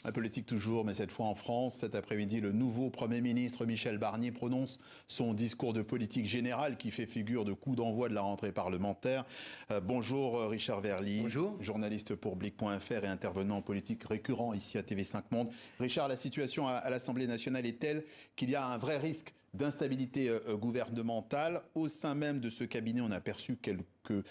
La politique toujours, mais cette fois en France. Cet après-midi, le nouveau Premier ministre Michel Barnier prononce son discours de politique générale qui fait figure de coup d'envoi de la rentrée parlementaire. Bonjour Richard Verly, bonjour. Journaliste pour Blick.fr et intervenant en politique récurrent ici à TV5 Monde. Richard, la situation à l'Assemblée nationale est telle qu'il y a un vrai risque d'instabilité gouvernementale. Au sein même de ce cabinet, on a perçu quelques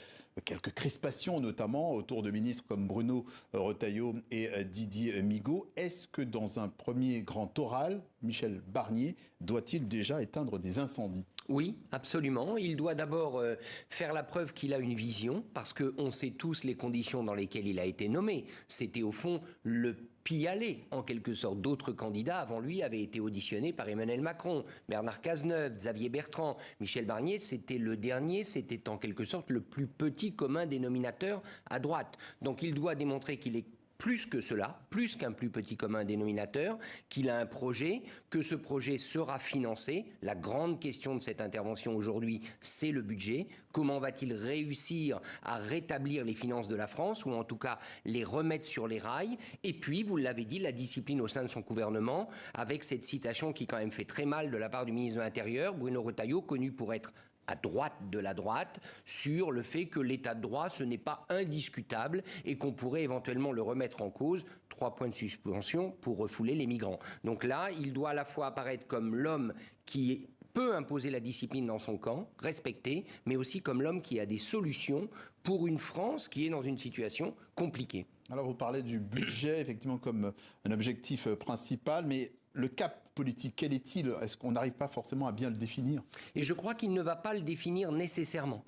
crispations, notamment autour de ministres comme Bruno Retailleau et Didier Migaud. Est-ce que dans un premier grand oral, Michel Barnier doit-il déjà éteindre des incendies ? Oui, absolument. Il doit d'abord faire la preuve qu'il a une vision, parce qu'on sait tous les conditions dans lesquelles il a été nommé. C'était au fond le pis-aller, en quelque sorte. D'autres candidats avant lui avaient été auditionnés par Emmanuel Macron, Bernard Cazeneuve, Xavier Bertrand. Michel Barnier, c'était le dernier, c'était en quelque sorte le plus petit commun dénominateur à droite. Donc il doit démontrer qu'il est plus que cela, plus qu'un plus petit commun dénominateur, qu'il a un projet, que ce projet sera financé. La grande question de cette intervention aujourd'hui, c'est le budget. Comment va-t-il réussir à rétablir les finances de la France, ou en tout cas les remettre sur les rails? Et puis, vous l'avez dit, la discipline au sein de son gouvernement, avec cette citation qui quand même fait très mal de la part du ministre de l'Intérieur, Bruno Retailleau, connu pour être à droite de la droite, sur le fait que l'état de droit, ce n'est pas indiscutable et qu'on pourrait éventuellement le remettre en cause. 3 points de suspension pour refouler les migrants. Donc là, il doit à la fois apparaître comme l'homme qui peut imposer la discipline dans son camp, respecter, mais aussi comme l'homme qui a des solutions pour une France qui est dans une situation compliquée. Alors vous parlez du budget, effectivement, comme un objectif principal, mais le cap politique, quel est-il? Est-ce qu'on n'arrive pas forcément à bien le définir? Et je crois qu'il ne va pas le définir nécessairement.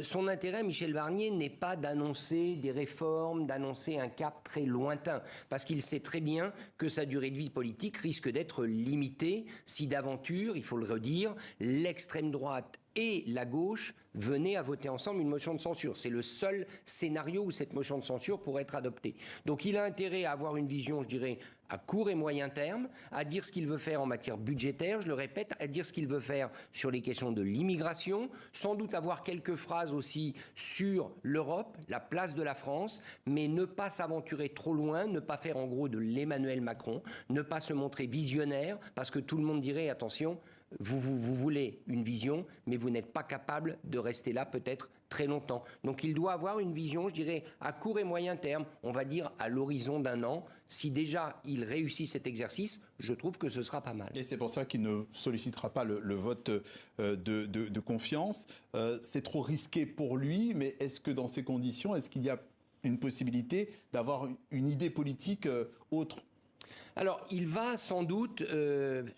Son intérêt, Michel Barnier, n'est pas d'annoncer des réformes, d'annoncer un cap très lointain, parce qu'il sait très bien que sa durée de vie politique risque d'être limitée si d'aventure, il faut le redire, l'extrême droite et la gauche venaient à voter ensemble une motion de censure. C'est le seul scénario où cette motion de censure pourrait être adoptée. Donc il a intérêt à avoir une vision, je dirais, à court et moyen terme, à dire ce qu'il veut faire en matière budgétaire, je le répète, à dire ce qu'il veut faire sur les questions de l'immigration, sans doute avoir quelques phrases aussi sur l'Europe, la place de la France, mais ne pas s'aventurer trop loin, ne pas faire en gros de l'Emmanuel Macron, ne pas se montrer visionnaire, parce que tout le monde dirait, attention, vous voulez une vision, mais vous n'êtes pas capable de rester là peut-être très longtemps. Donc il doit avoir une vision, je dirais, à court et moyen terme, on va dire à l'horizon d'un an. Si déjà il réussit cet exercice, je trouve que ce sera pas mal. Et c'est pour ça qu'il ne sollicitera pas le vote de confiance. C'est trop risqué pour lui, mais est-ce que dans ces conditions, est-ce qu'il y a une possibilité d'avoir une idée politique autre ? Alors, il va sans doute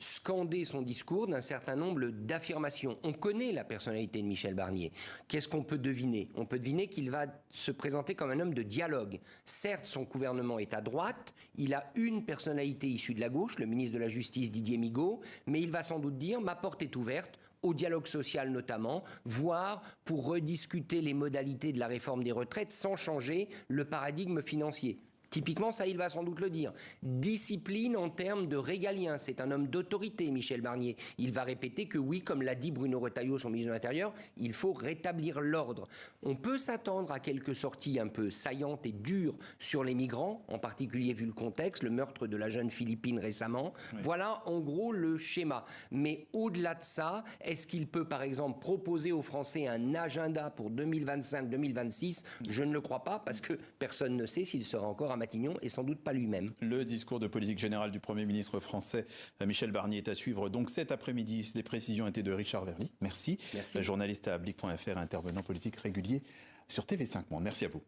scander son discours d'un certain nombre d'affirmations. On connaît la personnalité de Michel Barnier. Qu'est-ce qu'on peut deviner? On peut deviner qu'il va se présenter comme un homme de dialogue. Certes, son gouvernement est à droite, il a une personnalité issue de la gauche, le ministre de la Justice Didier Migaud, mais il va sans doute dire « ma porte est ouverte », au dialogue social notamment, voire pour rediscuter les modalités de la réforme des retraites sans changer le paradigme financier. Typiquement, ça, il va sans doute le dire. Discipline en termes de régalien. C'est un homme d'autorité, Michel Barnier. Il va répéter que oui, comme l'a dit Bruno Retailleau, son ministre de l'Intérieur, il faut rétablir l'ordre. On peut s'attendre à quelques sorties un peu saillantes et dures sur les migrants, en particulier vu le contexte, le meurtre de la jeune Philippine récemment. Oui. Voilà, en gros, le schéma. Mais au-delà de ça, est-ce qu'il peut, par exemple, proposer aux Français un agenda pour 2025-2026 ? Je ne le crois pas, parce que personne ne sait s'il sera encore à Matignon et sans doute pas lui-même. Le discours de politique générale du Premier ministre français Michel Barnier est à suivre donc cet après-midi. Les précisions étaient de Richard Verly. Merci. Journaliste à Blick.fr, intervenant politique régulier sur TV5 Monde. Merci à vous.